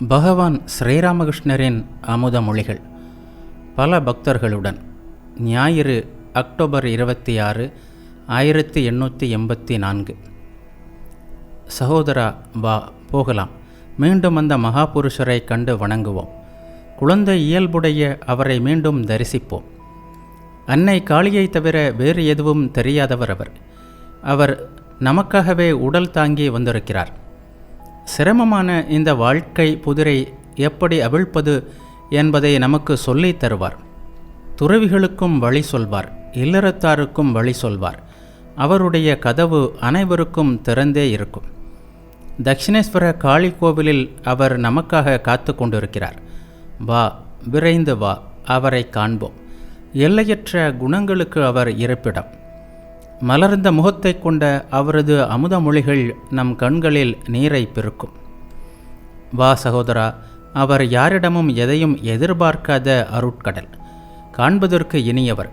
பகவான் ஸ்ரீராமகிருஷ்ணரின் அமுத மொழிகள் பல பக்தர்களுடன் ஞாயிறு அக்டோபர் 26, 1884. சகோதரா, வா போகலாம். மீண்டும் அந்த மகாபுருஷரை கண்டு வணங்குவோம். குழந்தை இயல்புடைய அவரை மீண்டும் தரிசிப்போம். அன்னை காளியை தவிர வேறு எதுவும் தெரியாதவர் அவர். அவர் நமக்காகவே உடல் தாங்கி வந்திருக்கிறார். சிரமமான இந்த வாழ்க்கை புதிரை எப்படி அவிழ்ப்பது என்பதை நமக்கு சொல்லித் தருவார். துறவிகளுக்கும் வழி சொல்வார், இல்லறத்தாருக்கும் வழி சொல்வார். அவருடைய கதவு அனைவருக்கும் திறந்தே இருக்கும். தட்சிணேஸ்வர காளி கோவிலில் அவர் நமக்காக காத்து கொண்டிருக்கிறார். வா, விரைந்து வா, அவரை காண்போம். எல்லையற்ற குணங்களுக்கு அவர் இருப்பிடம். மலர்ந்த முகத்தை கொண்ட அவரது அமுத மொழிகள் நம் கண்களில் நீரை பெருக்கும். வா சகோதரா, அவர் யாரிடமும் எதையும் எதிர்பார்க்காத அருட்கடல், காண்பதற்கு இனியவர்.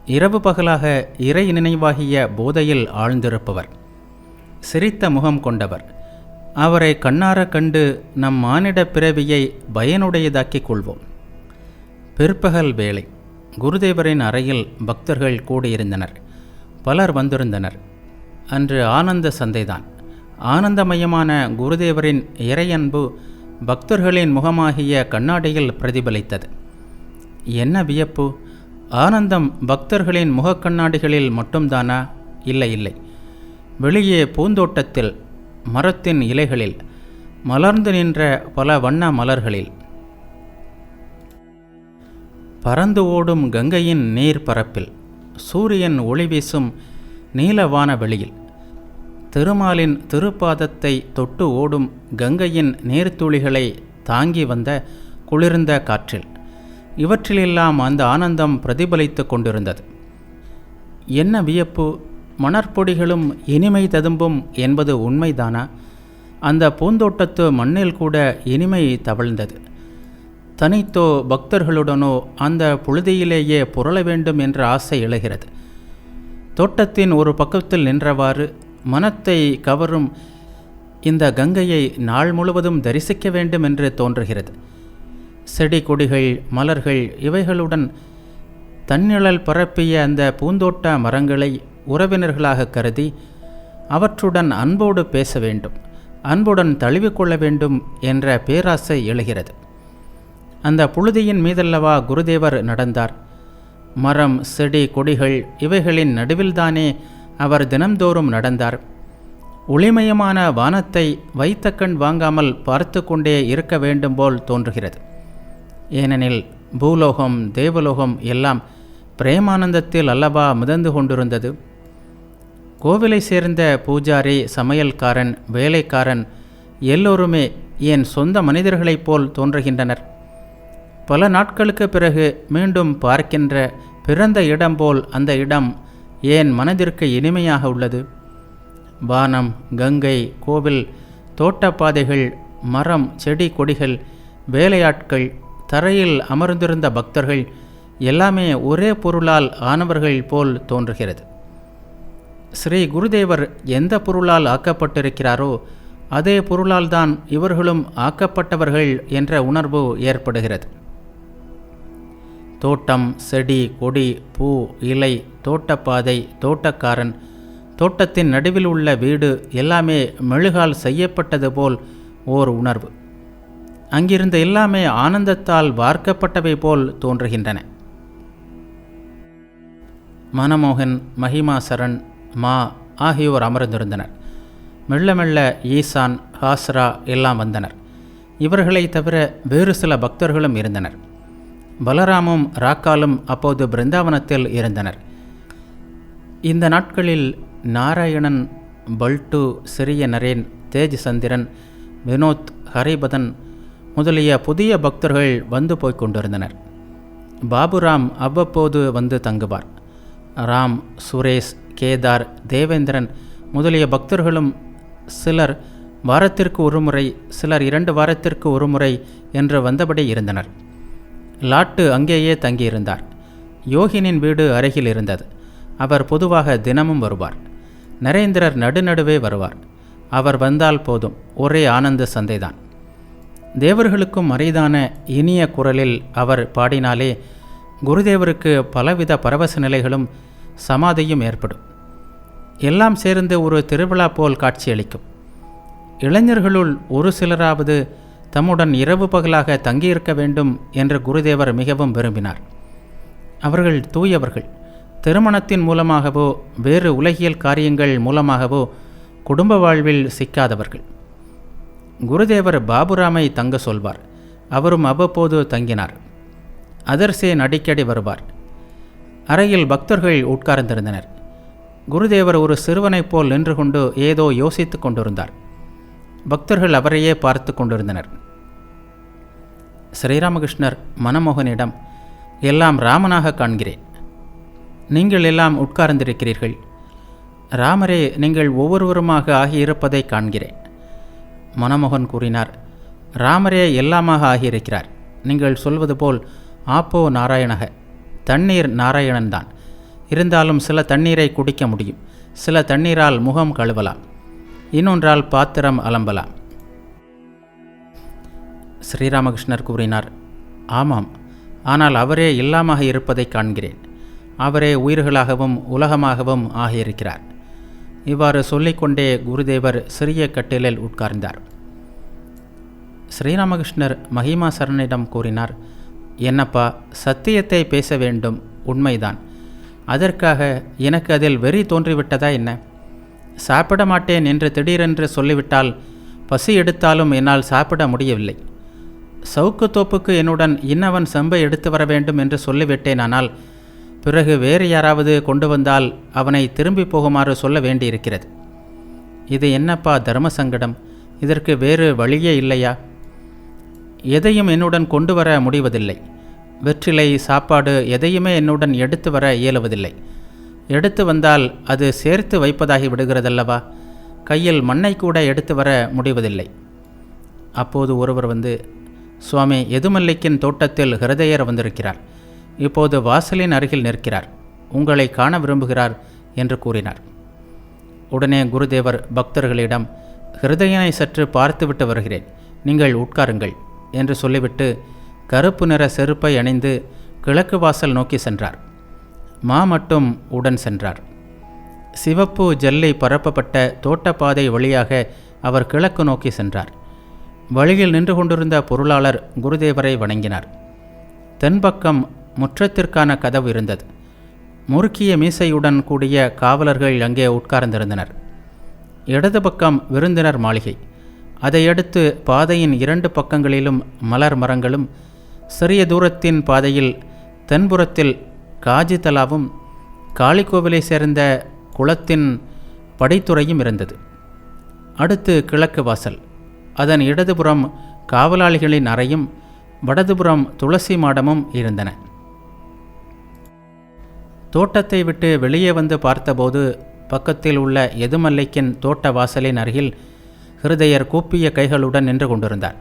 இரவு பகலாக இறை நினைவாகிய போதையில் ஆழ்ந்திருப்பவர், சிரித்த முகம் கொண்டவர். அவரை கண்ணார கண்டு நம் மானிட பிறவியை பயனுடையதாக்கிக் கொள்வோம். பிற்பகல் வேளை குருதேவரின் அறையில் பக்தர்கள் கூடியிருந்தனர். பலர் வந்திருந்தனர். அன்று ஆனந்த சந்தைதான். ஆனந்தமயமான குருதேவரின் இறையன்பு பக்தர்களின் முகமாகிய கண்ணாடியில் பிரதிபலித்தது. என்ன வியப்பு! ஆனந்தம் பக்தர்களின் முகக்கண்ணாடிகளில் மட்டும்தானா? இல்லை இல்லை, வெளியே பூந்தோட்டத்தில், மரத்தின் இலைகளில், மலர்ந்து நின்ற பல வண்ண மலர்களில், பறந்து ஓடும் கங்கையின் நீர் பரப்பில், சூரியன் ஒளி வீசும் நீலவான வெளியில், திருமாலின் திருப்பாதத்தை தொட்டு ஓடும் கங்கையின் நீர்த்துளிகளை தாங்கி வந்த குளிர்ந்த காற்றில், இவற்றிலெல்லாம் அந்த ஆனந்தம் பிரதிபலித்து கொண்டிருந்தது. என்ன வியப்பு! மணற்பொடிகளும் இனிமை ததும்பும் என்பது உண்மைதானா? அந்த பூந்தோட்டத்து மண்ணில் கூட இனிமை தவழ்ந்தது. தனித்தோ பக்தர்களுடனோ அந்த புழுதியிலேயே புரள வேண்டும் என்ற ஆசை எழுகிறது. தோட்டத்தின் ஒரு பக்கத்தில் நின்றவாறு மனத்தை கவரும் இந்த கங்கையை நாள் முழுவதும் தரிசிக்க வேண்டும் என்று தோன்றுகிறது. செடி கொடிகள், மலர்கள் இவைகளுடன் தன்னிழல் பரப்பிய அந்த பூந்தோட்ட மரங்களை உறவினர்களாக கருதி அவற்றுடன் அன்போடு பேச வேண்டும், அன்புடன் தழுவிக்கொள்ள வேண்டும் என்ற பேராசை எழுகிறது. அந்த புழுதியின் மீதல்லவா குருதேவர் நடந்தார். மரம், செடி, கொடிகள் இவைகளின் நடுவில்தானே அவர் தினம்தோறும் நடந்தார். ஒளிமயமான வானத்தை வைத்த கண் வாங்காமல் பார்த்து கொண்டே இருக்க வேண்டும் போல் தோன்றுகிறது. ஏனெனில் பூலோகம், தேவலோகம் எல்லாம் பிரேமானந்தத்தில் அல்லவா மிதந்து கொண்டிருந்தது. கோவிலை சேர்ந்த பூஜாரி, சமையல்காரன், வேலைக்காரன் எல்லோருமே என் சொந்த மனிதர்களைப் போல் தோன்றுகின்றனர். பல நாட்களுக்கு பிறகு மீண்டும் பார்க்கின்ற பிறந்த இடம் போல் அந்த இடம் ஏன் மனதிற்கு இனிமையாக உள்ளது. வானம், கங்கை, கோவில், தோட்டப்பாதைகள், மரம், செடி, கொடிகள், வேலையாட்கள், தரையில் அமர்ந்திருந்த பக்தர்கள் எல்லாமே ஒரே பொருளால் ஆனவர்கள் போல் தோன்றுகிறது. ஸ்ரீ குருதேவர் எந்த பொருளால் ஆக்கப்பட்டிருக்கிறாரோ அதே பொருளால் தான் இவர்களும் ஆக்கப்பட்டவர்கள் என்ற உணர்வு ஏற்படுகிறது. தோட்டம், செடி, கொடி, பூ, இலை, தோட்டப்பாதை, தோட்டக்காரன், தோட்டத்தின் நடுவில் உள்ள வீடு எல்லாமே மெழுகால் செய்யப்பட்டது போல் ஓர் உணர்வு. அங்கிருந்த எல்லாமே ஆனந்தத்தால் வார்க்கப்பட்டவை போல் தோன்றுகின்றன. மனமோகன், மஹிமா சரண், மா ஆகியோர் அமர்ந்திருந்தனர். மெல்ல மெல்ல ஈசான், ஹாஸ்ரா எல்லாம் வந்தனர். இவர்களை தவிர வேறு சில பக்தர்களும் இருந்தனர். பலராமும் ராக்காலும் அப்போது பிருந்தாவனத்தில் இருந்தனர். இந்த நாட்களில் நாராயணன், பல்ட்டு, சிறிய நரேன், தேஜ் சந்திரன், வினோத், ஹரிபதன் முதலிய புதிய பக்தர்கள் வந்து போய்க் கொண்டிருந்தனர். பாபுராம் அவ்வப்போது வந்து தங்குவார். ராம், சுரேஷ், கேதார், தேவேந்திரன் முதலிய பக்தர்களும் சிலர் வாரத்திற்கு ஒரு முறை, சிலர் 2 வாரத்திற்கு ஒரு முறை என்று வந்தபடி இருந்தனர். லாட்டு அங்கேயே தங்கியிருந்தார். யோகினின் வீடு அருகில் இருந்தது. அவர் பொதுவாக தினமும் வருவார். நரேந்திரர் நடுநடுவே வருவார். அவர் வந்தால் போதும், ஒரே ஆனந்த சந்தைதான். தேவர்களுக்கும் அரிதான இனிய குரலில் அவர் பாடினாலே குருதேவருக்கு பலவித பரவச நிலைகளும் சமாதியும் ஏற்படும். எல்லாம் சேர்ந்து ஒரு திருவிழா போல் காட்சியளிக்கும். இளைஞர்களுள் ஒரு சிலராவது தம்முடன் இரவு பகலாக தங்கியிருக்க வேண்டும் என்று குருதேவர் மிகவும் விரும்பினார். அவர்கள் தூயவர்கள். திருமணத்தின் மூலமாகவோ வேறு உலகியல் காரியங்கள் மூலமாகவோ குடும்ப வாழ்வில் சிக்காதவர்கள். குருதேவர் பாபுராமை தங்க சொல்வார். அவரும் அவ்வப்போது தங்கினார். அதர்சேன் அடிக்கடி வருவார். அறையில் பக்தர்கள் உட்கார்ந்திருந்தனர். குருதேவர் ஒரு சிறுவனைப் போல் நின்று கொண்டு ஏதோ யோசித்து கொண்டிருந்தார். பக்தர்கள் அவரையே பார்த்து கொண்டிருந்தனர். ஸ்ரீராமகிருஷ்ணர் மனமோகனிடம், எல்லாம் ராமனாக காண்கிறேன். நீங்கள் எல்லாம் உட்கார்ந்திருக்கிறீர்கள். ராமரே நீங்கள் ஒவ்வொருவருமாக ஆகியிருப்பதை காண்கிறேன். மனமோகன் கூறினார், ராமரே எல்லாமாக ஆகியிருக்கிறார். நீங்கள் சொல்வது போல் ஆப்போ நாராயணக, தண்ணீர் நாராயணன்தான். இருந்தாலும் சில தண்ணீரை குடிக்க முடியும், சில தண்ணீரால் முகம் கழுவலாம், இன்னொன்றால் பாத்திரம் அலம்பலாம். ஸ்ரீராமகிருஷ்ணர் கூறினார், ஆமாம், ஆனால் அவரே எல்லாமாக இருப்பதை காண்கிறேன். அவரே உயிர்களாகவும் உலகமாகவும் ஆகியிருக்கிறார். இவ்வாறு சொல்லிக்கொண்டே குருதேவர் சிறிய கட்டிலில் உட்கார்ந்தார். ஸ்ரீராமகிருஷ்ணர் மகிமா சரணிடம் கூறினார், என்னப்பா, சத்தியத்தை பேச வேண்டும், உண்மைதான். அதற்காக எனக்கு அதில் வெறி தோன்றிவிட்டதா என்ன? சாப்பிட மாட்டேன் என்று திடீரென்று சொல்லிவிட்டால் பசி எடுத்தாலும் என்னால் சாப்பிட முடியவில்லை. சவுக்கு தோப்புக்கு என்னுடன் இன்னவன் செம்பை எடுத்து வர வேண்டும் என்று சொல்லிவிட்டேனானால் பிறகு வேறு யாராவது கொண்டு வந்தால் அவனை திரும்பி போகுமாறு சொல்ல வேண்டியிருக்கிறது. இது என்னப்பா தர்ம சங்கடம்? இதற்கு வேறு வழியே இல்லையா? எதையும் என்னுடன் கொண்டு வர முடிவதில்லை. வெற்றிலை, சாப்பாடு எதையுமே என்னுடன் எடுத்து வர இயலுவதில்லை. எடுத்து வந்தால் அது சேர்த்து வைப்பதாகி விடுகிறதல்லவா? கையில் மண்ணை கூட எடுத்து வர முடிவதில்லை. அப்போது ஒருவர் வந்து, சுவாமி, எதுமல்லிக்கின் தோட்டத்தில் ஹிருதயர் வந்திருக்கிறார். இப்போது வாசலின் அருகில் நிற்கிறார். உங்களை காண விரும்புகிறார் என்று கூறினார். உடனே குருதேவர் பக்தர்களிடம், ஹிருதயனை சற்று பார்த்துவிட்டு வருகிறேன், நீங்கள் உட்காருங்கள் என்று சொல்லிவிட்டு கருப்பு நிற செருப்பை அணிந்து கிழக்கு வாசல் நோக்கி சென்றார். மா மட்டும் உடன் சென்றார். சிவப்பு ஜல்லை பரப்பப்பட்ட தோட்டப்பாதை வழியாக அவர் கிழக்கு நோக்கி சென்றார். வழியில் நின்று கொண்டிருந்த பொருளாளர் குருதேவரை வணங்கினார். தென்பக்கம் முற்றத்திற்கான கதவு இருந்தது. முறுக்கிய மீசையுடன் கூடிய காவலர்கள் அங்கே உட்கார்ந்திருந்தனர். இடது பக்கம் விருந்தினர் மாளிகை. அதையடுத்து பாதையின் 2 பக்கங்களிலும் மலர் மரங்களும், சிறிய தூரத்தின் பாதையில் தென்புறத்தில் காஜி தலாவும் காளிக்கோவிலை சேர்ந்த குளத்தின் படித்துறையும் இருந்தது. அடுத்து கிழக்கு வாசல். அதன் இடதுபுறம் காவலாளிகளின் அறையும் வடதுபுறம் துளசி மாடமும் இருந்தன. தோட்டத்தை விட்டு வெளியே வந்து பார்த்தபோது பக்கத்தில் உள்ள எதுமல்லைக்கின் தோட்ட வாசலின் அருகில் ஹிருதயர் கூப்பிய கைகளுடன் நின்று கொண்டிருந்தார்.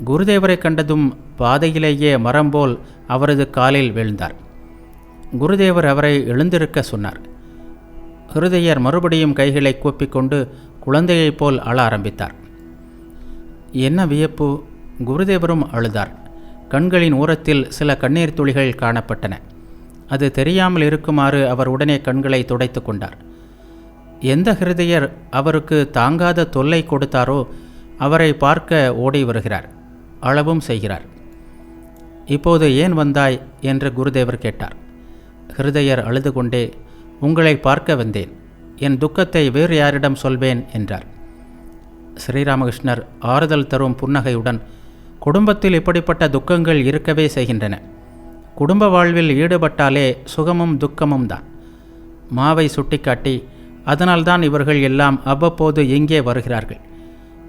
குருதேவரை கண்டதும் பாதையிலேயே மரம் போல் அவரது காலில் வீழ்ந்தார். குருதேவர் அவரை எழுந்திருக்க சொன்னார். ஹிருதயர் மறுபடியும் கைகளை கூப்பிக்கொண்டு குழந்தையைப் போல் அழ ஆரம்பித்தார். என்ன வியப்பு! குருதேவரும் அழுதார். கண்களின் ஓரத்தில் சில கண்ணீர் துளிகள் காணப்பட்டன. அது தெரியாமல் இருக்குமாறு அவர் உடனே கண்களை துடைத்து கொண்டார். எந்த ஹிருதயர் அவருக்கு தாங்காத தொல்லை கொடுத்தாரோ அவரை பார்க்க ஓடி வருகிறார், அழவும் செய்கிறார். இப்போது ஏன் வந்தாய் என்று குருதேவர் கேட்டார். ஹிருதயர் அழுது கொண்டே, உங்களை பார்க்க வந்தேன், என் துக்கத்தை வேறு யாரிடம் சொல்வேன் என்றார். ஸ்ரீராமகிருஷ்ணர் ஆறுதல் தரும் புன்னகையுடன், குடும்பத்தில் இப்படிப்பட்ட துக்கங்கள் இருக்கவே செய்கின்றன. குடும்ப வாழ்வில் ஈடுபட்டாலே சுகமும் துக்கமும் தான். மாவை சுட்டிக்காட்டி, அதனால்தான் இவர்கள் எல்லாம் அவ்வப்போது இங்கே வருகிறார்கள்.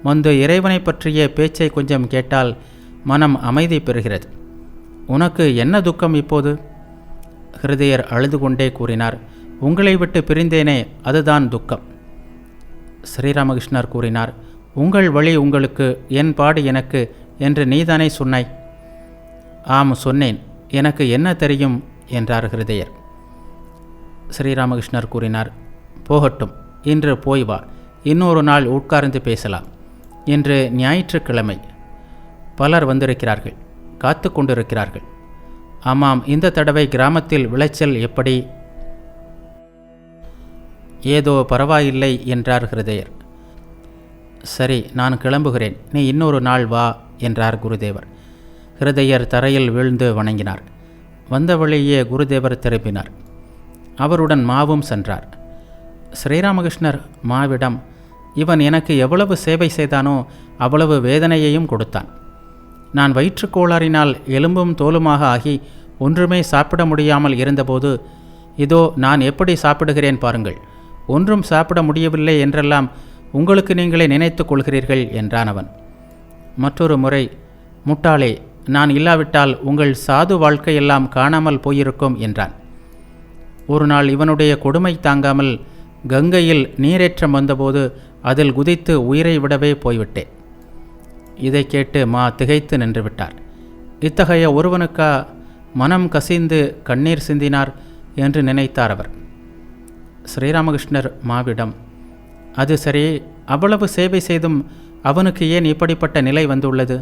முன்பு இறைவனை பற்றிய பேச்சை கொஞ்சம் கேட்டால் மனம் அமைதி பெறுகிறது. உனக்கு என்ன துக்கம் இப்போது? ஹிருதயர் அழுது கொண்டே கூறினார். உங்களை விட்டு பிரிந்தேனே, அதுதான் துக்கம். ஸ்ரீராமகிருஷ்ணர் கூறினார். உங்கள் வழி உங்களுக்கு, என் பாடு எனக்கு என்று நீதானே சொன்னாய்? ஆம், சொன்னேன். எனக்கு என்ன தெரியும் என்றார் ஹிருதயர். ஸ்ரீராமகிருஷ்ணர் கூறினார். போகட்டும், இன்று போய் வா, இன்னொரு நாள் உட்கார்ந்து பேசலாம். இன்று ஞாயிற்றுக்கிழமை. பலர் வந்திருக்கிறார்கள், காத்து கொண்டிருக்கிறார்கள். ஆமாம், இந்த தடவை கிராமத்தில் விளைச்சல் எப்படி? ஏதோ பரவாயில்லை என்றார் ஹிருதயர். சரி, நான் கிளம்புகிறேன், நீ இன்னொரு நாள் வா என்றார் குருதேவர். ஹிருதயர் தரையில் வீழ்ந்து வணங்கினார். வந்த வழியே குருதேவர் திரும்பினார். அவருடன் மாவும் சென்றார். ஸ்ரீராமகிருஷ்ணர் மாவிடம், இவன் எனக்கு எவ்வளவு சேவை செய்தானோ அவ்வளவு வேதனையையும் கொடுத்தான். நான் வயிற்றுக்கோளாறினால் எலும்பும் தோலுமாக ஆகி ஒன்றுமே சாப்பிட முடியாமல் இருந்தபோது, இதோ நான் எப்படி சாப்பிடுகிறேன் பாருங்கள், ஒன்றும் சாப்பிட முடியவில்லை என்றெல்லாம் உங்களுக்கு நீங்களே நினைத்து கொள்கிறீர்கள் என்றான் அவன். மற்றொரு முறை, முட்டாளே, நான் இல்லாவிட்டால் உங்கள் சாது வாழ்க்கையெல்லாம் காணாமல் போயிருக்கும் என்றான். ஒரு நாள் இவனுடைய கொடுமை தாங்காமல் கங்கையில் நீரேற்றம் வந்தபோது அதில் குதித்து உயிரை விடவே போய்விட்டேன். இதை கேட்டு மா திகைத்து நின்றுவிட்டார். இத்தகைய ஒருவனுக்கா மனம் கசிந்து கண்ணீர் சிந்தினார் என்று நினைத்தார் அவர். ஸ்ரீராமகிருஷ்ணர் மாவிடம், அது சரி, அவ்வளவு சேவை செய்தும் அவனுக்கு ஏன் இப்படிப்பட்ட நிலை வந்துள்ளது?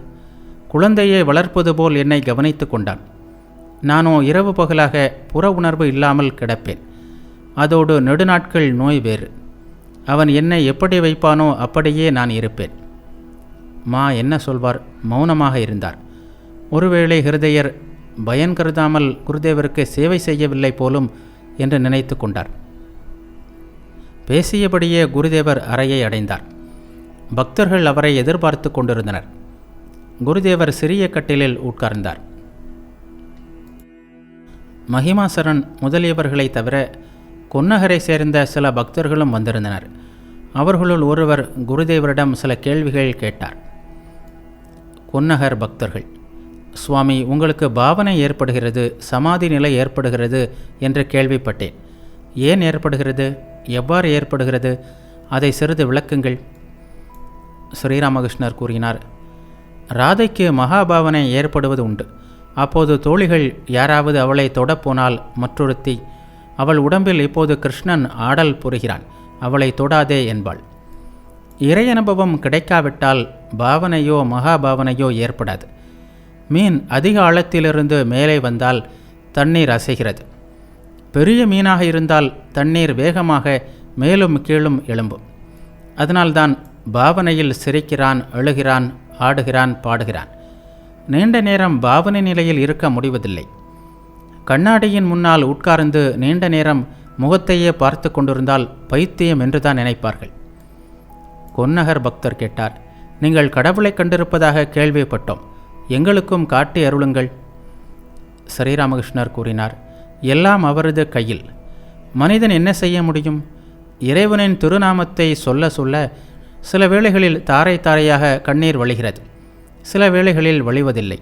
குழந்தையை வளர்ப்பது போல் என்னை கவனித்து கொண்டான். நானோ இரவு பகலாக புற உணர்வு இல்லாமல் கிடப்பேன். அதோடு நெடுநாட்கள் நோய் வேறு. அவன் என்னை எப்படி வைப்பானோ அப்படியே நான் இருப்பேன். மா என்ன சொல்வார்? மௌனமாக இருந்தார். ஒருவேளை ஹிருதயர் பயன் கருதாமல் குருதேவருக்கு சேவை செய்யவில்லை போலும் என்று நினைத்து கொண்டார். பேசியபடியே குருதேவர் அறையை அடைந்தார். பக்தர்கள் அவரை எதிர்பார்த்து கொண்டிருந்தனர். குருதேவர் சிறிய கட்டிலில் உட்கார்ந்தார். மகிமாசரன் முதலியவர்களை தவிர கொன்னகரை சேர்ந்த சில பக்தர்களும் வந்திருந்தனர். அவர்களுள் ஒருவர் குருதேவரிடம் சில கேள்விகள் கேட்டார். கொன்னகர் பக்தர்கள், சுவாமி, உங்களுக்கு பாவனை ஏற்படுகிறது, சமாதி நிலை ஏற்படுகிறது என்று கேள்விப்பட்டேன். ஏன் ஏற்படுகிறது? எவ்வாறு ஏற்படுகிறது? அதை சிறிது விளக்குங்கள். ஸ்ரீராமகிருஷ்ணர் கூறினார், ராதைக்கு மகாபாவனை ஏற்படுவது உண்டு. அப்போது தோழிகள் யாராவது அவளை தொடப்போனால் மற்றொருத்தி, அவள் உடம்பில் இப்போது கிருஷ்ணன் ஆடல் புரிகிறான், அவளை தொடாதே என்பாள். இறை அனுபவம் கிடைக்காவிட்டால் பாவனையோ மகாபாவனையோ ஏற்படாது. மீன் அதிக ஆழத்திலிருந்து மேலே வந்தால் தண்ணீர் அசைகிறது. பெரிய மீனாக இருந்தால் தண்ணீர் வேகமாக மேலும் கீழும் எழும்பும். அதனால்தான் பாவனையில் சிரிக்கிறான், அழுகிறான், ஆடுகிறான், பாடுகிறான். நீண்ட நேரம் பாவனை நிலையில் இருக்க முடிவதில்லை. கண்ணாடியின் முன்னால் உட்கார்ந்து நீண்ட நேரம் முகத்தையே பார்த்து கொண்டிருந்தால் பைத்தியம் என்றுதான் நினைப்பார்கள். கொன்னகர் பக்தர் கேட்டார், நீங்கள் கடவுளை கண்டிருப்பதாக கேள்விப்பட்டோம், எங்களுக்கும் காட்டி அருளுங்கள். ஸ்ரீராமகிருஷ்ணர் கூறினார், எல்லாம் அவரது கையில். மனிதன் என்ன செய்ய முடியும்? இறைவனின் திருநாமத்தை சொல்ல சொல்ல சில வேளைகளில் தாரை தாரையாக கண்ணீர் வழிகிறது, சில வேளைகளில் வழிவதில்லை.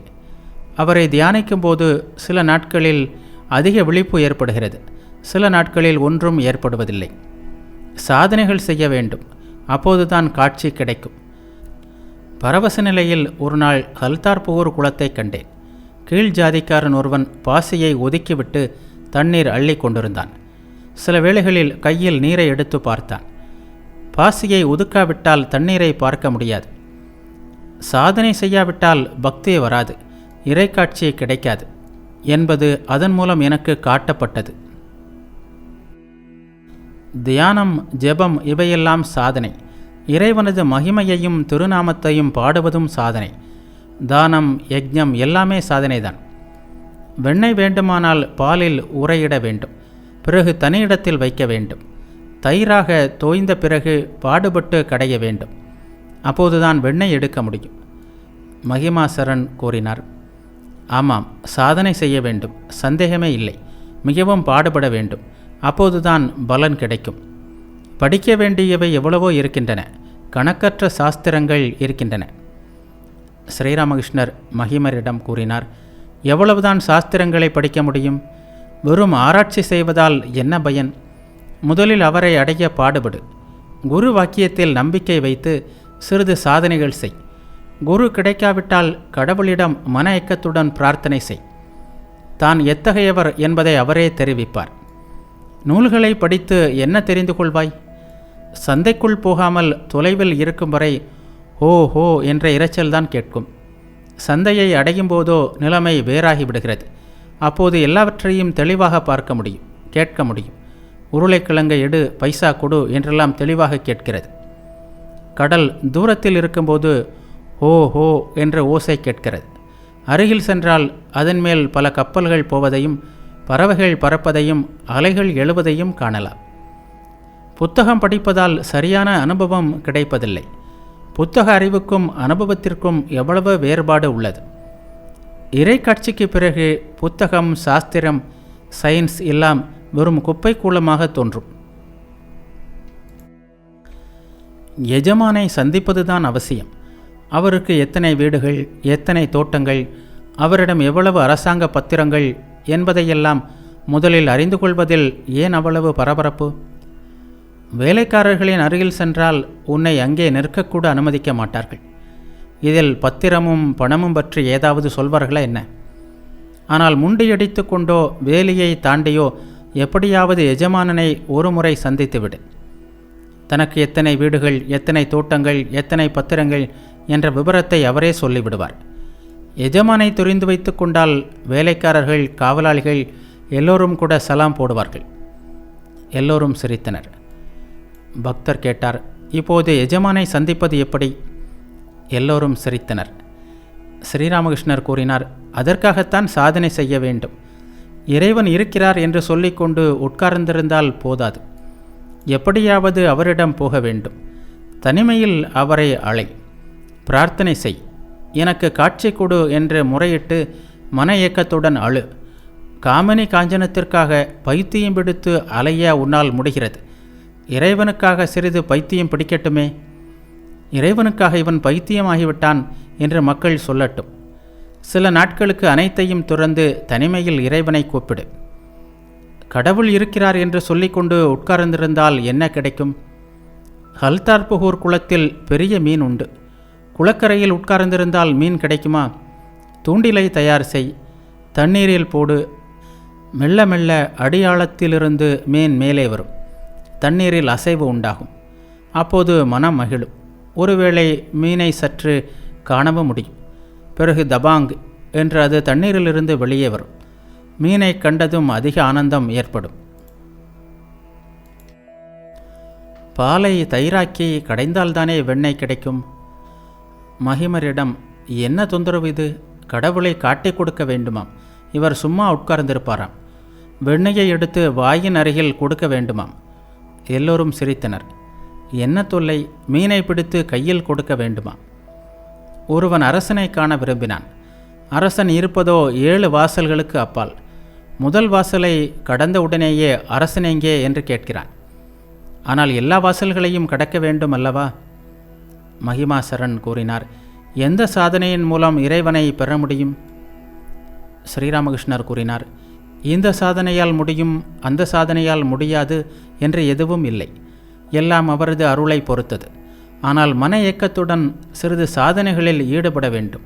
அவரை தியானிக்கும் போது சில நாட்களில் அதிக விழிப்பு ஏற்படுகிறது, சில நாட்களில் ஒன்றும் ஏற்படுவதில்லை. சாதனைகள் செய்ய வேண்டும், அப்போதுதான் காட்சி கிடைக்கும். பரவச நிலையில் ஒரு நாள் ஹல்தார்பூர் குளத்தை கண்டேன். கீழ் ஜாதிக்காரன் ஒருவன் பாசியை ஒதுக்கிவிட்டு தண்ணீர் அள்ளி கொண்டிருந்தான். சில வேளைகளில் கையில் நீரை எடுத்து பார்த்தான். பாசியை ஒதுக்காவிட்டால் தண்ணீரை பார்க்க முடியாது. சாதனை செய்யாவிட்டால் பக்தி வராது, இறைக்காட்சி கிடைக்காது என்பது அதன் மூலம் எனக்கு காட்டப்பட்டது. தியானம், ஜெபம் இவையெல்லாம் சாதனை. இறைவனது மகிமையையும் திருநாமத்தையும் பாடுவதும் சாதனை. தானம், யஜ்ஞம் எல்லாமே சாதனைதான். வெண்ணெய் வேண்டுமானால் பாலில் உறையிட வேண்டும், பிறகு தனியிடத்தில் வைக்க வேண்டும். தயிராக தோய்ந்த பிறகு பாடுபட்டு கடைய வேண்டும், அப்போதுதான் வெண்ணெய் எடுக்க முடியும். மகிமாசரன் கூறினார், ஆமாம், சாதனை செய்ய வேண்டும், சந்தேகமே இல்லை. மிகவும் பாடுபட வேண்டும், அப்போதுதான் பலன் கிடைக்கும். படிக்க வேண்டியவை எவ்வளவோ இருக்கின்றன, கணக்கற்ற சாஸ்திரங்கள் இருக்கின்றன. ஸ்ரீராமகிருஷ்ணர் மகிமரிடம் கூறினார், எவ்வளவுதான் சாஸ்திரங்களை படிக்க முடியும்? வெறும் ஆராய்ச்சி செய்வதால் என்ன பயன்? முதலில் அவரை அடைய பாடுபடு. குரு வாக்கியத்தில் நம்பிக்கை வைத்து சிறிது சாதனைகள் செய். குரு கிடைக்காவிட்டால் கடவுளிடம் மன இயக்கத்துடன் பிரார்த்தனை செய். தான் எத்தகையவர் என்பதை அவரே தெரிவிப்பார். நூல்களை படித்து என்ன தெரிந்து கொள்வாய்? சந்தைக்குள் போகாமல் தொலைவில் இருக்கும் வரை ஹோ ஹோ என்ற இரைச்சல்தான் கேட்கும். சந்தையை அடையும் போதோ நிலைமை வேறாகி விடுகிறது. அப்போது எல்லாவற்றையும் தெளிவாக பார்க்க முடியும், கேட்க முடியும். உருளைக்கிழங்கை எடு, பைசா கொடு என்றெல்லாம் தெளிவாக கேட்கிறது. கடல் தூரத்தில் இருக்கும்போது ஹோ ஹோ என்ற ஓசை கேட்கிறது. அருகில் சென்றால் அதன் மேல் பல கப்பல்கள் போவதையும் பறவைகள் பறப்பதையும் அலைகள் எழுவதையும் காணலாம். புத்தகம் படிப்பதால் சரியான அனுபவம் கிடைப்பதில்லை. புத்தக அறிவுக்கும் அனுபவத்திற்கும் எவ்வளவு வேறுபாடு உள்ளது. இறைக்காட்சிக்கு பிறகு புத்தகம், சாஸ்திரம், சயின்ஸ் எல்லாம் வெறும் குப்பை கூலமாக தோன்றும். எஜமானை சந்திப்பதுதான் அவசியம். அவருக்கு எத்தனை வீடுகள், எத்தனை தோட்டங்கள், அவரிடம் எவ்வளவு அரசாங்க பத்திரங்கள் என்பதையெல்லாம் முதலில் அறிந்து கொள்வதில் ஏன் அவ்வளவு பரபரப்பு? வேலைக்காரர்களின் அருகில் சென்றால் உன்னை அங்கே நிற்கக்கூட அனுமதிக்க மாட்டார்கள். இதில் பத்திரமும் பணமும் பற்றி ஏதாவது சொல்வார்களா என்ன? ஆனால் முண்டியடித்து கொண்டோ வேலியை தாண்டியோ எப்படியாவது எஜமானனை ஒரு முறை சந்தித்துவிடு. தனக்கு எத்தனை வீடுகள், எத்தனை தோட்டங்கள், எத்தனை பத்திரங்கள் என்ற விபரத்தை அவரே சொல்லிவிடுவார். எஜமானை தெரிந்து வைத்து கொண்டால் வேலைக்காரர்கள், காவலாளிகள் எல்லோரும் கூட சலாம் போடுவார்கள். எல்லோரும் சிரித்தனர். பக்தர் கேட்டார், இப்போது எஜமானை சந்திப்பது எப்படி? எல்லோரும் சிரித்தனர். ஸ்ரீராமகிருஷ்ணர் கூறினார், அதற்காகத்தான் சாதனை செய்ய வேண்டும். இறைவன் இருக்கிறார் என்று சொல்லிக்கொண்டு உட்கார்ந்திருந்தால் போதாது. எப்படியாவது அவரிடம் போக வேண்டும். தனிமையில் அவரை அழை, பிரார்த்தனை செய். எனக்கு காட்சி கொடு என்று முறையிட்டு மன ஏக்கத்துடன் அழு. காமினி காஞ்சனத்திற்காக பைத்தியம் பிடித்து அலைய உன்னால் முடிகிறது. இறைவனுக்காக சிறிது பைத்தியம் பிடிக்கட்டுமே. இறைவனுக்காக இவன் பைத்தியமாகிவிட்டான் என்று மக்கள் சொல்லட்டும். சில நாட்களுக்கு அனைத்தையும் துறந்து தனிமையில் இறைவனை கூப்பிடு. கடவுள் இருக்கிறார் என்று சொல்லிக்கொண்டு உட்கார்ந்திருந்தால் என்ன கிடைக்கும்? ஹல்தார்புகூர் குளத்தில் பெரிய மீன் உண்டு. குளக்கரையில் உட்கார்ந்திருந்தால் மீன் கிடைக்குமா? தூண்டிலை தயார் செய், தண்ணீரில் போடு. மெல்ல மெல்ல அடியாளத்திலிருந்து மீன் மேலே வரும். தண்ணீரில் அசைவு உண்டாகும். அப்போது மனம் மகிழும். ஒருவேளை மீனை சற்று காணவும் முடியும். பிறகு தபாங் என்று அது தண்ணீரிலிருந்து வெளியே வரும். மீனை கண்டதும் அதிக ஆனந்தம் ஏற்படும். பாலை தயிராக்கி கடைந்தால்தானே வெண்ணெய் கிடைக்கும். மகிமரிடம், என்ன தொந்தரவு இது? கடவுளை காட்டிக் கொடுக்க வேண்டுமாம். இவர் சும்மா உட்கார்ந்திருப்பாராம். வெண்ணெயை எடுத்து வாயின் அருகில் கொடுக்க வேண்டுமாம். எல்லோரும் சிரித்தனர். என்ன தொல்லை, மீனை பிடித்து கையில் கொடுக்க வேண்டுமா? ஒருவன் அரசனை காண விரும்பினான். அரசன் இருப்பதோ 7 வாசல்களுக்கு அப்பால். முதல் வாசலை கடந்த உடனேயே அரசன் எங்கே என்று கேட்கிறான். ஆனால் எல்லா வாசல்களையும் கடக்க வேண்டும் அல்லவா? மகிமா சரண் கூறினார், எந்த சாதனையின் மூலம் இறைவனை பெற முடியும்? ஸ்ரீராமகிருஷ்ணர் கூறினார், இந்த சாதனையால் முடியும், அந்த சாதனையால் முடியாது என்று எதுவும் இல்லை. எல்லாம் அவரது அருளை பொறுத்தது. ஆனால் மன இயக்கத்துடன் சிறிது சாதனைகளில் ஈடுபட வேண்டும்.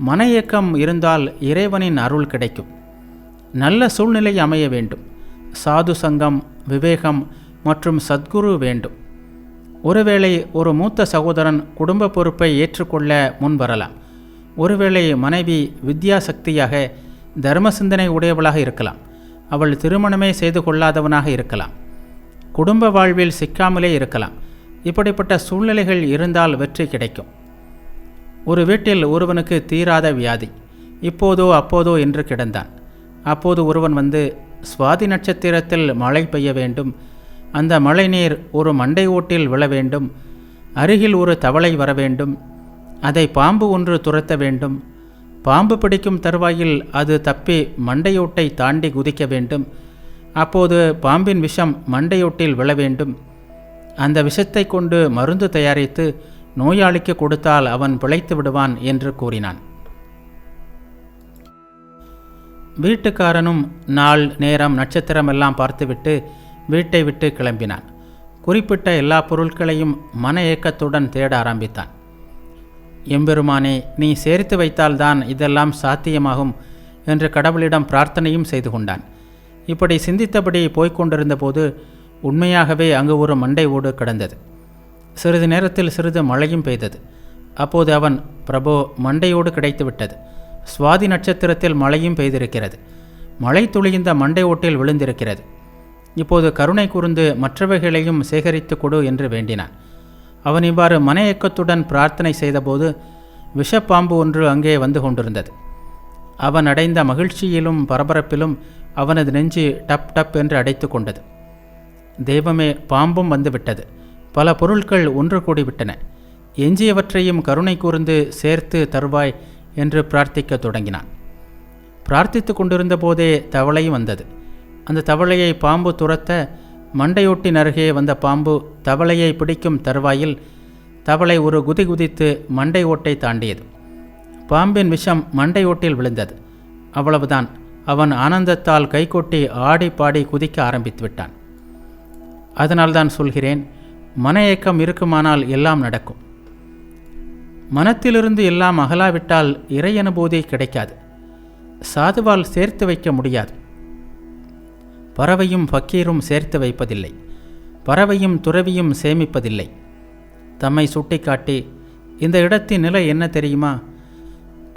மன இயக்கம் இருந்தால் இறைவனின் அருள் கிடைக்கும். நல்ல சூழ்நிலை அமைய வேண்டும். சாது சங்கம், விவேகம் மற்றும் சத்குரு வேண்டும். ஒருவேளை ஒரு மூத்த சகோதரன் குடும்ப பொறுப்பை ஏற்றுக்கொள்ள முன் வரலாம். ஒருவேளை மனைவி வித்யாசக்தியாக தர்ம சிந்தனை உடையவளாக இருக்கலாம். அவள் திருமணமே செய்து கொள்ளாதவனாக இருக்கலாம். குடும்ப வாழ்வில் சிக்காமலே இருக்கலாம். இப்படிப்பட்ட சூழ்நிலைகள் இருந்தால் வெற்றி கிடைக்கும். ஒரு வீட்டில் ஒருவனுக்கு தீராத வியாதி. இப்போதோ அப்போதோ என்று கிடந்தான். அப்போது ஒருவன் வந்து, சுவாதி நட்சத்திரத்தில் மழை பெய்ய வேண்டும், அந்த மழை நீர் ஒரு மண்டை ஓட்டில் விழ வேண்டும், அருகில் ஒரு தவளை வர வேண்டும், அதை பாம்பு ஒன்று துரத்த வேண்டும், பாம்பு பிடிக்கும் தருவாயில் அது தப்பி மண்டையோட்டை தாண்டி குதிக்க வேண்டும், அப்போது பாம்பின் விஷம் மண்டையோட்டில் விழ வேண்டும், அந்த விஷத்தை கொண்டு மருந்து தயாரித்து நோயாளிக்கு கொடுத்தால் அவன் பிழைத்து விடுவான் என்று கூறினான். வீட்டுக்காரனும் நாள், நேரம், நட்சத்திரம் எல்லாம் பார்த்துவிட்டு வீட்டை விட்டு கிளம்பினான். குறிப்பிட்ட எல்லா பொருட்களையும் மன ஏக்கத்துடன் தேட ஆரம்பித்தான். எம்பெருமானே, நீ சேர்த்து வைத்தால்தான் இதெல்லாம் சாத்தியமாகும் என்று கடவுளிடம் பிரார்த்தனையும் செய்து கொண்டான். இப்படி சிந்தித்தபடி போய்கொண்டிருந்த போது உண்மையாகவே அங்கு ஒரு மண்டை ஓடு கிடந்தது. சிறிது நேரத்தில் சிறிது மழையும் பெய்தது. அப்போது அவன், பிரபோ, மண்டையோடு கிடைத்துவிட்டது. சுவாதி நட்சத்திரத்தில் மழையும் பெய்திருக்கிறது. மழை துளி இந்த மண்டை ஓட்டில் விழுந்திருக்கிறது. இப்போது கருணை கூர்ந்து மற்றவைகளையும் சேகரித்து கொடு என்று வேண்டினான். அவன் இவ்வாறு மனயக்கத்துடன் பிரார்த்தனை செய்தபோது விஷப்பாம்பு ஒன்று அங்கே வந்து கொண்டிருந்தது. அவன் அடைந்த மகிழ்ச்சியிலும் பரபரப்பிலும் அவனது நெஞ்சு டப் டப் என்று அடைத்து கொண்டது. தெய்வமே, பாம்பும் வந்துவிட்டது. பல பொருட்கள் ஒன்று கூடிவிட்டன. எஞ்சியவற்றையும் கருணை கூர்ந்து சேர்த்து தருவாய் என்று பிரார்த்திக்க தொடங்கினான். பிரார்த்தித்து கொண்டிருந்த போதே தவளையும் வந்தது. அந்த தவளையை பாம்பு துரத்த மண்டையோட்டின் அருகே வந்த பாம்பு தவளையை பிடிக்கும் தருவாயில் தவளை ஒரு குதி குதித்து மண்டை ஓட்டை தாண்டியது. பாம்பின் விஷம் மண்டை ஓட்டில் விழுந்தது. அவ்வளவுதான். அவன் ஆனந்தத்தால் கைகொட்டி ஆடி பாடி குதிக்க ஆரம்பித்து விட்டான். அதனால்தான் சொல்கிறேன், மன ஏக்கம் இருக்குமானால் எல்லாம் நடக்கும். மனத்திலிருந்து எல்லாம் அகலாவிட்டால் இறை அனுபூதி கிடைக்காது. சாதுவால் சேர்த்து வைக்க முடியாது. பறவையும் ஃபக்கீரும் சேர்த்து வைப்பதில்லை. பறவையும் துறவியும் சேமிப்பதில்லை. தம்மை சுட்டிக்காட்டி, இந்த இடத்தின் நிலை என்ன தெரியுமா?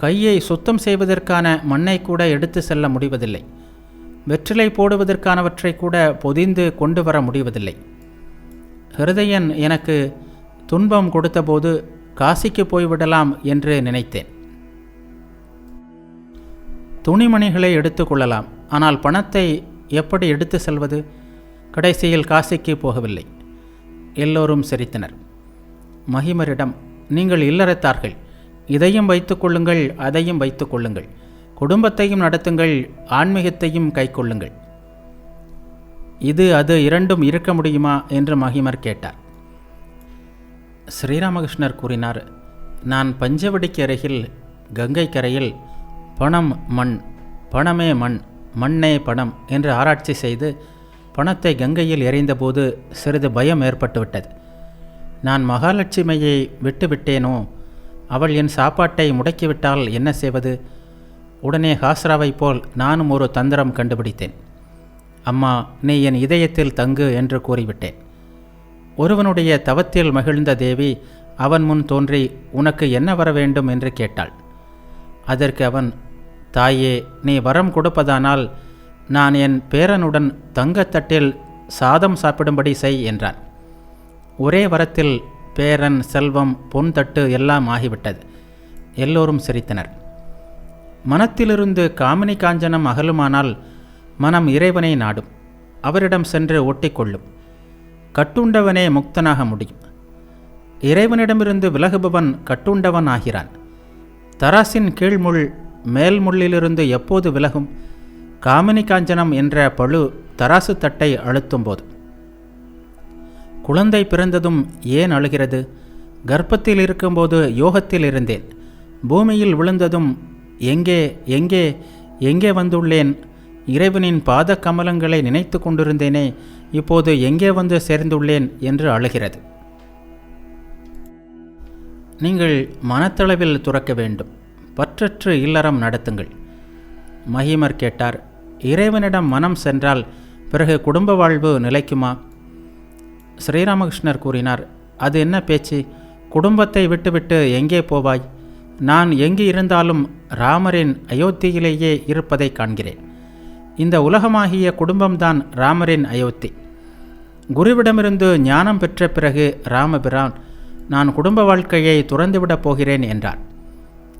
கையை சுத்தம் செய்வதற்கான மண்ணை கூட எடுத்து செல்ல முடிவதில்லை. வெற்றிலை போடுவதற்கானவற்றை கூட பொதிந்து கொண்டு வர முடிவதில்லை. ஹிருதயன் எனக்கு துன்பம் கொடுத்தபோது காசிக்கு போய்விடலாம் என்று நினைத்தேன். துணிமணிகளை எடுத்து கொள்ளலாம், ஆனால் பணத்தை எப்படி எடுத்து செல்வது? கடைசியில் காசிக்கு போகவில்லை. எல்லோரும் சிரித்தனர். மகிமரிடம், நீங்கள் இல்லறத்தார்கள், இதையும் வைத்து கொள்ளுங்கள், அதையும் வைத்து கொள்ளுங்கள், குடும்பத்தையும் நடத்துங்கள், ஆன்மீகத்தையும் கைக்கொள்ளுங்கள். இது அது இரண்டும் இருக்க முடியுமா என்று மகிமர் கேட்டார். ஸ்ரீராமகிருஷ்ணர் கூறினார், நான் பஞ்சவடிக்கு அருகில் கங்கை கரையில் பணம் மண், பணமே மண், மண்ணே பணம் என்று ஆராய்ச்சி செய்து பணத்தை கங்கையில் எறிந்தபோது சிறிது பயம் ஏற்பட்டுவிட்டது. நான் மகாலட்சுமியை விட்டுவிட்டேனோ? அவள் என் சாப்பாட்டை முடக்கிவிட்டால் என்ன செய்வது? உடனே ஹாஸ்ராவைப் போல் நானும் ஒரு தந்திரம் கண்டுபிடித்தேன். அம்மா, நீ என் இதயத்தில் தங்கு என்று கூறிவிட்டேன். ஒருவனுடைய தவத்தில் மகிழ்ந்த தேவி அவன் முன் தோன்றி, உனக்கு என்ன வர வேண்டும் என்று கேட்டாள். அதற்கு அவன், தாயே, நீ வரம் கொடுப்பதானால் நான் என் பேரனுடன் தங்கத்தட்டில் சாதம் சாப்பிடும்படி செய் என்றான். ஒரே வரத்தில் பேரன், செல்வம், பொன் தட்டு எல்லாம் ஆகிவிட்டது. எல்லோரும் சிரித்தனர். மனத்திலிருந்து காமினி காஞ்சனம் அகலுமானால் மனம் இறைவனை நாடும். அவரிடம் சென்று ஒட்டிக்கொள்ளும். கட்டுண்டவனே முக்தனாக முடியும். இறைவனிடமிருந்து விலகுபவன் கட்டுண்டவன் ஆகிறான். தராசின் கீழ்முள் மேல் முள்ளிலிருந்து எப்போது விலகும்? காமினி காஞ்சனம் என்ற பழு தராசு தட்டை அழுத்தும் போது. குழந்தை பிறந்ததும் ஏன் அழுகிறது? கர்ப்பத்தில் இருக்கும்போது யோகத்தில் இருந்தேன். பூமியில் விழுந்ததும் எங்கே எங்கே எங்கே வந்துள்ளேன்? இறைவனின் பாத கமலங்களை நினைத்து கொண்டிருந்தேனே, இப்போது எங்கே வந்து சேர்ந்துள்ளேன் என்று அழுகிறது. நீங்கள் மனத்தளவில் துறக்க வேண்டும். பற்றற்று இல்லறம் நடத்துங்கள். மகிமர் கேட்டார், இறைவனிடம் மனம் சென்றால் பிறகு குடும்ப வாழ்வு நிலைக்குமா? ஸ்ரீராமகிருஷ்ணர் கூறினார், அது என்ன பேச்சு? குடும்பத்தை விட்டுவிட்டு எங்கே போவாய்? நான் எங்கு இருந்தாலும் ராமரின் அயோத்தியிலேயே இருப்பதை காண்கிறேன். இந்த உலகமாகிய குடும்பம்தான் ராமரின் அயோத்தி. குருவிடமிருந்து ஞானம் பெற்ற பிறகு ராமபிரான், நான் குடும்ப வாழ்க்கையை துறந்துவிடப் போகிறேன் என்றார்.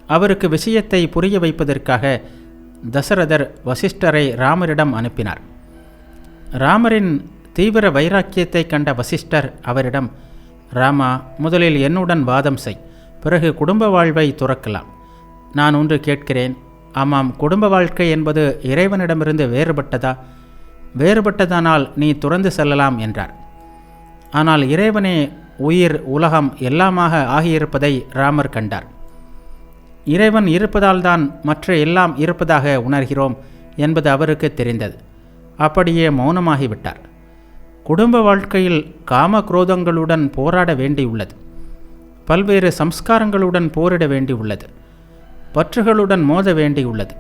அவருக்கு விஷயத்தை புரிய வைப்பதற்காக தசரதர் வசிஷ்டரை ராமரிடம் அனுப்பினார். ராமரின் தீவிர வைராக்கியத்தை கண்ட வசிஷ்டர் அவரிடம், ராமா, முதலில் என்னுடன் வாதம் செய், பிறகு குடும்ப வாழ்வை துறக்கலாம். நான் ஒன்று கேட்கிறேன். ஆமாம், குடும்ப வாழ்க்கை என்பது இறைவனிடமிருந்து வேறுபட்டதா? வேறுபட்டதானால் நீ துறந்து செல்லலாம் என்றார். ஆனால் இறைவனே உயிர், உலகம் எல்லாமாக ஆகியிருப்பதை ராமர் கண்டார். இறைவன் இருப்பதால்தான் மற்ற எல்லாம் இருப்பதாக உணர்கிறோம் என்பது அவருக்கு தெரிந்தது. அப்படியே மௌனமாகிவிட்டார். குடும்ப வாழ்க்கையில் காம குரோதங்களுடன் போராட வேண்டியுள்ளது. பல்வேறு சம்ஸ்காரங்களுடன் போரிட வேண்டியுள்ளது. பற்றுகளுடன் மோத வேண்டியுள்ளது.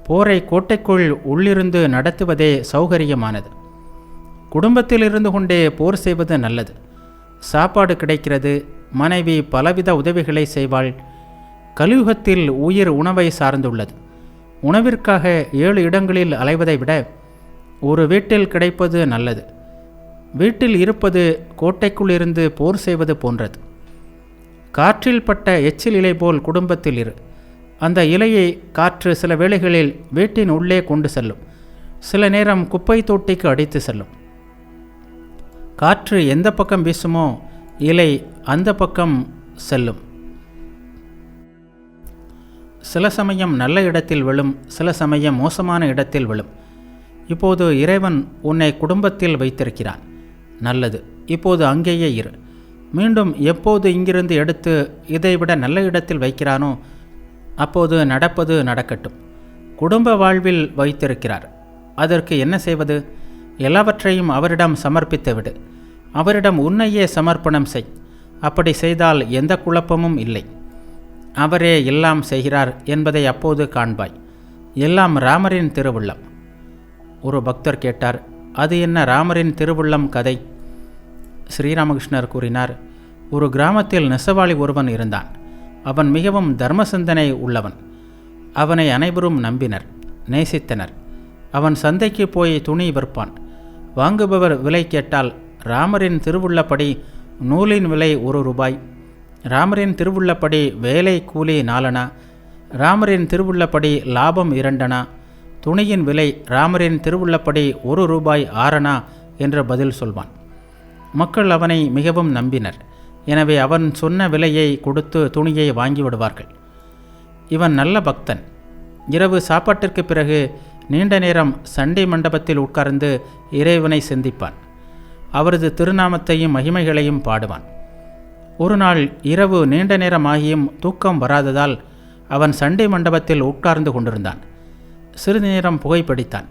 போரை கோட்டைக்குள் உள்ளிருந்து நடத்துவதே சௌகரியமானது. குடும்பத்தில் இருந்து கொண்டே போர் செய்வது நல்லது. சாப்பாடு கிடைக்கிறது, மனைவி பலவித உதவிகளை செய்வாள். கலியுகத்தில் உயிர் உணவை சார்ந்துள்ளது. உணவிற்காக 7 இடங்களில் அலைவதை விட ஒரு வீட்டில் கிடைப்பது நல்லது. வீட்டில் இருப்பது கோட்டைக்குள் இருந்து போர் செய்வது போன்றது. காற்றில் பட்ட எச்சில் இலை போல் குடும்பத்தில் இரு. அந்த இலையை காற்று சில வேளைகளில் வீட்டின் உள்ளே கொண்டு செல்லும், சில நேரம் குப்பை தொட்டிக்கு அடித்து செல்லும். காற்று எந்த பக்கம் வீசுமோ இலை அந்த பக்கம் செல்லும். சில சமயம் நல்ல இடத்தில் விழும், சில சமயம் மோசமான இடத்தில் விழும். இப்போது இறைவன் உன்னை குடும்பத்தில் வைத்திருக்கிறான். நல்லது, இப்போது அங்கேயே இரு. மீண்டும் எப்போது இங்கிருந்து எடுத்து இதைவிட நல்ல இடத்தில் வைக்கிறானோ அப்போது நடப்பது நடக்கட்டும். குடும்ப வாழ்வில் வைத்திருக்கிறார். அதற்கு என்ன செய்வது? எல்லாவற்றையும் அவரிடம் சமர்ப்பித்து விடு. அவரிடம் உன்னையே சமர்ப்பணம் செய். அப்படி செய்தால் எந்த குழப்பமும் இல்லை. அவரே எல்லாம் செய்கிறார் என்பதை அப்போது காண்பாய். எல்லாம் ராமரின் திருவுள்ளம். ஒரு பக்தர் கேட்டார், அது என்ன ராமரின் திருவுள்ளம் கதை? ஸ்ரீராமகிருஷ்ணர் கூறினார், ஒரு கிராமத்தில் நெசவாளி ஒருவன் இருந்தான். அவன் மிகவும் தர்ம சிந்தனை உள்ளவன். அவனை அனைவரும் நம்பினர், நேசித்தனர். அவன் சந்தைக்கு போய் துணி விற்பான். வாங்குபவர் விலை கேட்டால் ராமரின் திருவுள்ளப்படி நூலின் விலை 1 ரூபாய், ராமரின் திருவுள்ளப்படி வேலை கூலி 4 அணா, ராமரின் திருவுள்ளப்படி லாபம் 2 அணா, துணியின் விலை ராமரின் திருவுள்ளப்படி 1 ரூபாய் 6 அணா என்று பதில் சொல்வான். மக்கள் அவனை மிகவும் நம்பினர். எனவே அவன் சொன்ன விலையை கொடுத்து துணியை வாங்கிவிடுவார்கள். இவன் நல்ல பக்தன். இரவு சாப்பாட்டிற்கு பிறகு நீண்ட நேரம் சண்டை மண்டபத்தில் உட்கார்ந்து இறைவனை சிந்திப்பான். அவரது திருநாமத்தையும் மகிமைகளையும் பாடுவான். ஒரு நாள் இரவு நீண்ட நேரமாகியும் தூக்கம் வராததால் அவன் சண்டை மண்டபத்தில் உட்கார்ந்து கொண்டிருந்தான். சிறிது நேரம் புகைப்பிடித்தான்.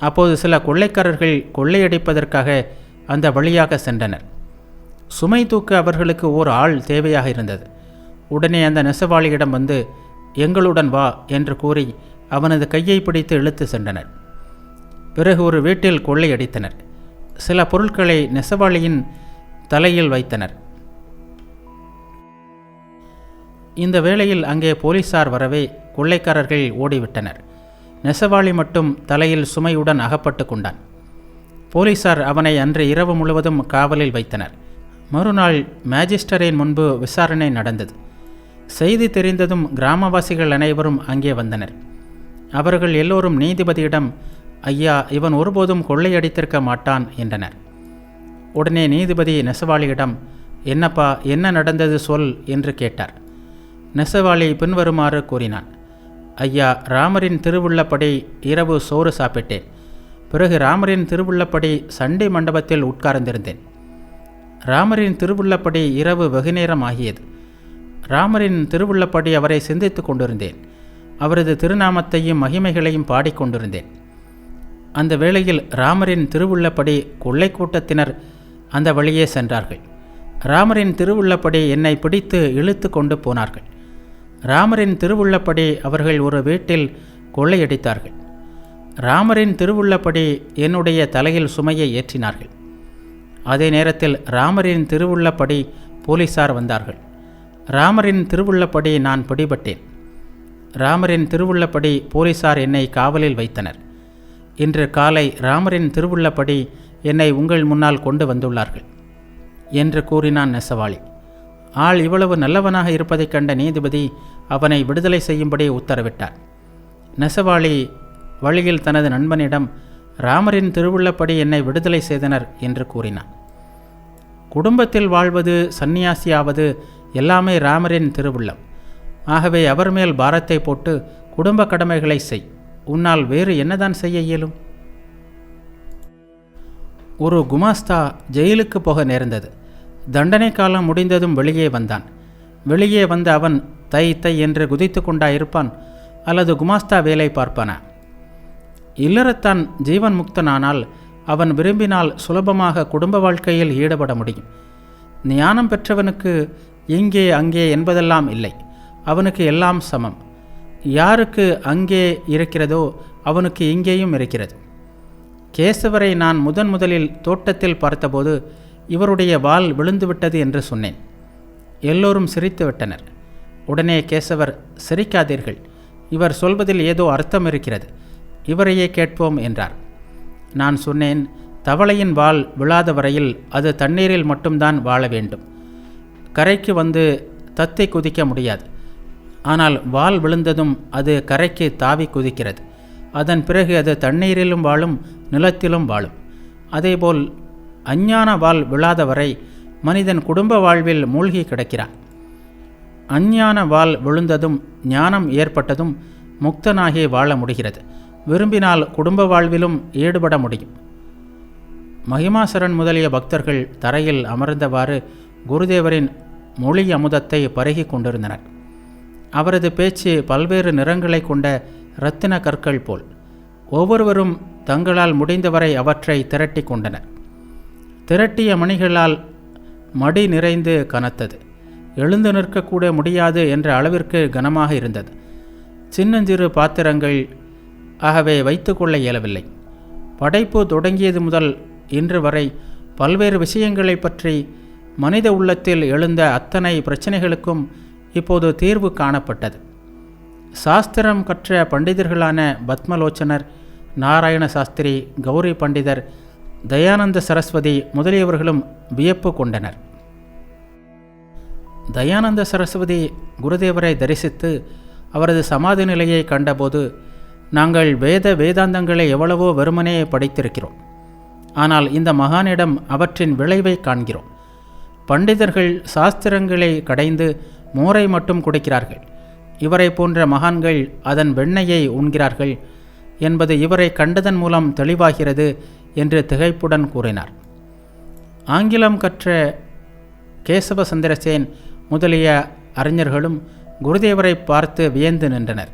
அப்போது சில கொள்ளைக்காரர்கள் கொள்ளையடிப்பதற்காக அந்த வழியாக சென்றனர். சுமை தூக்க அவர்களுக்கு ஓர் ஆள் தேவையாக இருந்தது. உடனே அந்த நெசவாளியிடம் வந்து, எங்களுடன் வா என்று கூறி அவனது கையை பிடித்து இழுத்து சென்றனர். பிறகு ஒரு வீட்டில் கொள்ளையடித்தனர். சில பொருட்களை நெசவாளியின் தலையில் வைத்தனர். இந்த வேளையில் அங்கே போலீசார் வரவே கொள்ளைக்காரர்கள் ஓடிவிட்டனர். நெசவாளி மட்டும் தலையில் சுமையுடன் அகப்பட்டு கொண்டான். போலீசார் அவனை அன்று இரவு முழுவதும் காவலில் வைத்தனர். மறுநாள் மேஜிஸ்டரின் முன்பு விசாரணை நடந்தது. செய்தி தெரிந்ததும் கிராமவாசிகள் அனைவரும் அங்கே வந்தனர். அவர்கள் எல்லோரும் நீதிபதியிடம், ஐயா, இவன் ஒருபோதும் கொள்ளையடித்திருக்க மாட்டான் என்றனர். உடனே நீதிபதி நெசவாளியிடம், என்னப்பா, என்ன நடந்தது சொல் என்று கேட்டார். நெசவாளி பின்வருமாறு கூறினான். ஐயா, ராமரின் திருவுள்ளப்படி இரவு சோறு சாப்பிட்டேன். பிறகு ராமரின் திருவுள்ளப்படி சண்டை மண்டபத்தில் உட்கார்ந்திருந்தேன். ராமரின் திருவுள்ளப்படி இரவு வெகுநேரம் ஆகியது. ராமரின் திருவுள்ளப்படி அவரை சிந்தித்து கொண்டிருந்தேன். அவரது திருநாமத்தையும் மகிமைகளையும் பாடிக்கொண்டிருந்தேன். அந்த வேளையில் ராமரின் திருவுள்ளப்படி கொள்ளை கூட்டத்தினர் அந்த வழியே சென்றார்கள். ராமரின் திருவுள்ளப்படி என்னை பிடித்து இழுத்து கொண்டு போனார்கள். ராமரின் திருவுள்ளப்படி அவர்கள் ஒரு வீட்டில் கொள்ளையடித்தார்கள். ராமரின் திருவுள்ளப்படி என்னுடைய தலையில் சுமையை ஏற்றினார்கள். அதே நேரத்தில் ராமரின் திருவுள்ளப்படி போலீசார் வந்தார்கள். ராமரின் திருவுள்ளப்படி நான் பிடிபட்டேன். ராமரின் திருவுள்ளப்படி போலீசார் என்னை காவலில் வைத்தனர். இன்று காலை ராமரின் திருவுள்ளப்படி என்னை உங்கள் முன்னால் கொண்டு வந்துள்ளார்கள் என்று கூறினான் நெசவாளி. ஆள் இவ்வளவு நல்லவனாக இருப்பதைக் கண்ட நீதிபதி அவனை விடுதலை செய்யும்படி உத்தரவிட்டார். நெசவாளி வழியில் தனது நண்பனிடம், ராமரின் திருவுள்ளப்படி என்னை விடுதலை செய்தனர் என்று கூறினான். குடும்பத்தில் வாழ்வது, சந்நியாசியாவது எல்லாமே ராமரின் திருவுள்ளம். ஆகவே அவர் மேல் பாரத்தை போட்டு குடும்ப கடமைகளை செய். உன்னால் வேறு என்னதான் செய்ய இயலும்? ஒரு குமாஸ்தா ஜெயிலுக்கு போக நேர்ந்தது. தண்டனை காலம் முடிந்ததும் வெளியே வந்தான். வெளியே வந்த அவன் தை தை என்று குதித்து கொண்டாயிருப்பான் அல்லது குமாஸ்தா வேலை பார்ப்பானா? இல்லறத்தான் ஜீவன் முக்தனானால் அவன் விரும்பினால் சுலபமாக குடும்ப வாழ்க்கையில் ஈடுபட முடியும். ஞானம் பெற்றவனுக்கு இங்கே அங்கே என்பதெல்லாம் இல்லை. அவனுக்கு எல்லாம் சமம். யாருக்கு அங்கே இருக்கிறதோ அவனுக்கு இங்கேயும் இருக்கிறது. கேசவரை நான் முதலில் தோட்டத்தில் பார்த்தபோது இவருடைய வால் விழுந்துவிட்டது என்று சொன்னேன். எல்லோரும் சிரித்து விட்டனர். உடனே கேசவர், சிரிக்காதீர்கள், இவர் சொல்வதில் ஏதோ அர்த்தம் இருக்கிறது, இவரையே கேட்போம் என்றார். நான் சொன்னேன், தவளையின் வால் விழாத வரையில் அது தண்ணீரில் மட்டும்தான் வாழ வேண்டும். கரைக்கு வந்து தத்தை குதிக்க முடியாது. ஆனால் வால் விழுந்ததும் அது கரைக்கு தாவி குதிக்கிறது. அதன் பிறகு அது தண்ணீரிலும் வாழும், நிலத்திலும் வாழும். அதேபோல் அஞ்ஞான வால் விழாத வரை மனிதன் குடும்ப வாழ்வில் மூழ்கி கிடக்கிறான். அஞ்ஞான வால் விழுந்ததும் ஞானம் ஏற்பட்டதும் முக்தனாகி வாழ முடிகிறது. விரும்பினால் குடும்ப வாழ்விலும் ஈடுபட முடியும். மகிமாசரன் முதலிய பக்தர்கள் தரையில் அமர்ந்தவாறு குருதேவரின் மொழி அமுதத்தை பருகி கொண்டிருந்தனர். அவரது பேச்சு பல்வேறு நிறங்களை கொண்ட இரத்தின கற்கள் போல். ஒவ்வொருவரும் தங்களால் முடிந்தவரை அவற்றை திரட்டி கொண்டனர். திரட்டிய மணிகளால் மடி நிறைந்து கனத்தது. எழுந்து நிற்கக்கூட முடியாது என்ற அளவிற்கு கனமாக இருந்தது. சின்னஞ்சிறு பாத்திரங்கள் ஆகவே வைத்து கொள்ள இயலவில்லை. படைப்பு தொடங்கியது முதல் இன்று வரை பல்வேறு விஷயங்களை பற்றி மனித உள்ளத்தில் எழுந்த அத்தனை பிரச்சனைகளுக்கும் இப்போது தீர்வு காணப்பட்டது. சாஸ்திரம் கற்ற பண்டிதர்களான பத்மலோச்சனர், நாராயண சாஸ்திரி, கௌரி பண்டிதர், தயானந்த சரஸ்வதி முதலியவர்களும் வியப்பு கொண்டனர். தயானந்த சரஸ்வதி குருதேவரை தரிசித்து அவரது சமாதி நிலையை கண்டபோது, நாங்கள் வேதாந்தங்களை எவ்வளவோ வெறுமனே படித்திருக்கிறோம், ஆனால் இந்த மகானிடம் அவற்றின் விளைவை காண்கிறோம். பண்டிதர்கள் சாஸ்திரங்களை கடைந்து மோரை மட்டும் குடிக்கிறார்கள், இவரை போன்ற மகான்கள் அதன் வெண்ணெயை உண்கிறார்கள் என்பது இவரை கண்டதன் மூலம் தெளிவாகிறது என்று திகைப்புடன் கூறினார். ஆங்கிலம் கற்ற கேசவ சந்திரசேன் முதலிய அறிஞர்களும் குருதேவரை பார்த்து வியந்து நின்றனர்.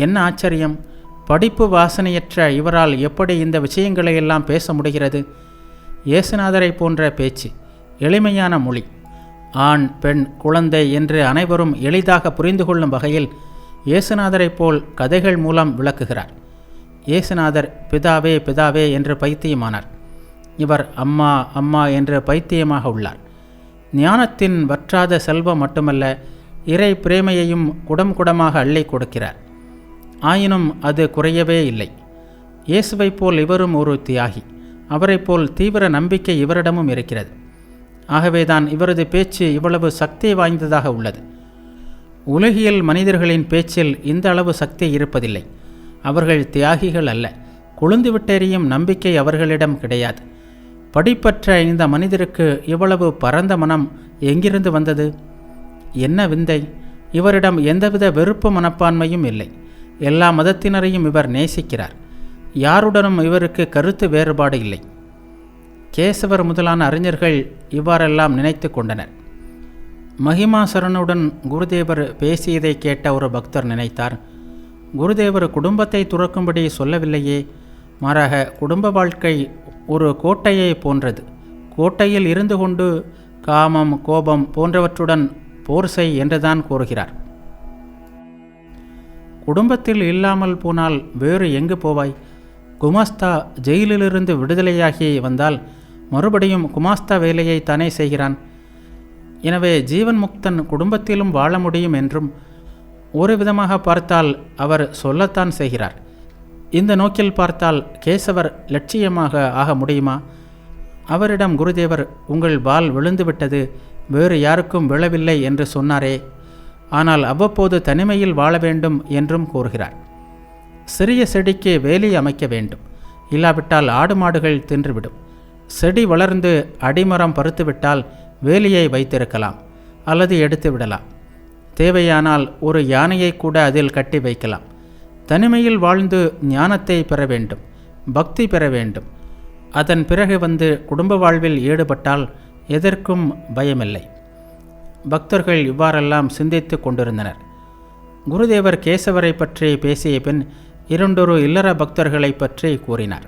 என்ன ஆச்சரியம்! படிப்பு வாசனையற்ற இவரால் எப்படி இந்த விஷயங்களையெல்லாம் பேச முடிகிறது? இயேசுநாதரை போன்ற பேச்சு, எளிமையான மொழி, ஆண், பெண், குழந்தை என்று அனைவரும் எளிதாக புரிந்து கொள்ளும் வகையில் இயேசுநாதரை போல் கதைகள் மூலம் விளக்குகிறார். இயேசுநாதர் பிதாவே பிதாவே என்று பைத்தியமானார். இவர் அம்மா அம்மா என்று பைத்தியமாக உள்ளார். ஞானத்தின் வற்றாத செல்வம் மட்டுமல்ல, இறை பிரேமையையும் குடம் குடமாக அள்ளி கொடுக்கிறார். ஆயினும் அது குறையவே இல்லை. இயேசுவைப் போல் இவரும் ஒரு தியாகி. அவரைப் போல் தீவிர நம்பிக்கை இவரிடமும் இருக்கிறது. ஆகவேதான் இவரது பேச்சு இவ்வளவு சக்தி வாய்ந்ததாக உள்ளது. உலகியல் மனிதர்களின் பேச்சில் இந்த அளவு சக்தி இருப்பதில்லை. அவர்கள் தியாகிகள் அல்ல. கொழுந்துவிட்டெறியும் நம்பிக்கை அவர்களிடம் கிடையாது. படிப்பற்ற இந்த மனிதருக்கு இவ்வளவு பரந்த மனம் எங்கிருந்து வந்தது? என்ன விந்தை! இவரிடம் எந்தவித வெறுப்பு மனப்பான்மையும் இல்லை. எல்லா மதத்தினரையும் இவர் நேசிக்கிறார். யாருடனும் இவருக்கு கருத்து வேறுபாடு இல்லை. கேசவர் முதலான அறிஞர்கள் இவ்வாறெல்லாம் நினைத்து கொண்டனர். மகிமாசரனுடன் குருதேவர் பேசியதை கேட்ட ஒரு பக்தர் நினைத்தார், குருதேவர் குடும்பத்தை துறக்கும்படி சொல்லவில்லையே, மாறாக குடும்ப வாழ்க்கை ஒரு கோட்டையை போன்றது. கோட்டையில் இருந்து கொண்டு காமம், கோபம் போன்றவற்றுடன் போர் செய் என்றுதான் கூறுகிறார். குடும்பத்தில் இல்லாமல் போனால் வேறு எங்கு போவாய்? குமாஸ்தா ஜெயிலிலிருந்து விடுதலையாகி வந்தால் மறுபடியும் குமாஸ்தா வேலையை தானே செய்கிறான். எனவே ஜீவன் முக்தன் குடும்பத்திலும் வாழ முடியும் என்றும் ஒரு விதமாக பார்த்தால் அவர் சொல்லத்தான் செய்கிறார். இந்த நோக்கில் பார்த்தால் கேசவர் லட்சியமாக ஆக முடியுமா? அவரிடம் குருதேவர், உங்கள் வால் விழுந்துவிட்டது, வேறு யாருக்கும் விழவில்லை என்று சொன்னாரே, ஆனால் அவ்வப்போது தனிமையில் வாழ வேண்டும் என்றும் கூறுகிறார். சிறிய செடிக்கு வேலி அமைக்க வேண்டும், இல்லாவிட்டால் ஆடு மாடுகள் தின்றுவிடும். செடி வளர்ந்து அடிமரம் பருத்துவிட்டால் வேலியை வைத்திருக்கலாம் அல்லது எடுத்து விடலாம். தேவையானால் ஒரு யானையை கூட அதில் கட்டி வைக்கலாம். தனிமையில் வாழ்ந்து ஞானத்தை பெற வேண்டும், பக்தி பெற வேண்டும். அதன் பிறகு வந்து குடும்ப வாழ்வில் ஈடுபட்டால் எதற்கும் பயமில்லை. பக்தர்கள் இவ்வாறெல்லாம் சிந்தித்து கொண்டிருந்தனர். குருதேவர் கேசவரை பற்றி பேசிய பின் இரண்டொரு இல்லற பக்தர்களை பற்றி கூறினார்.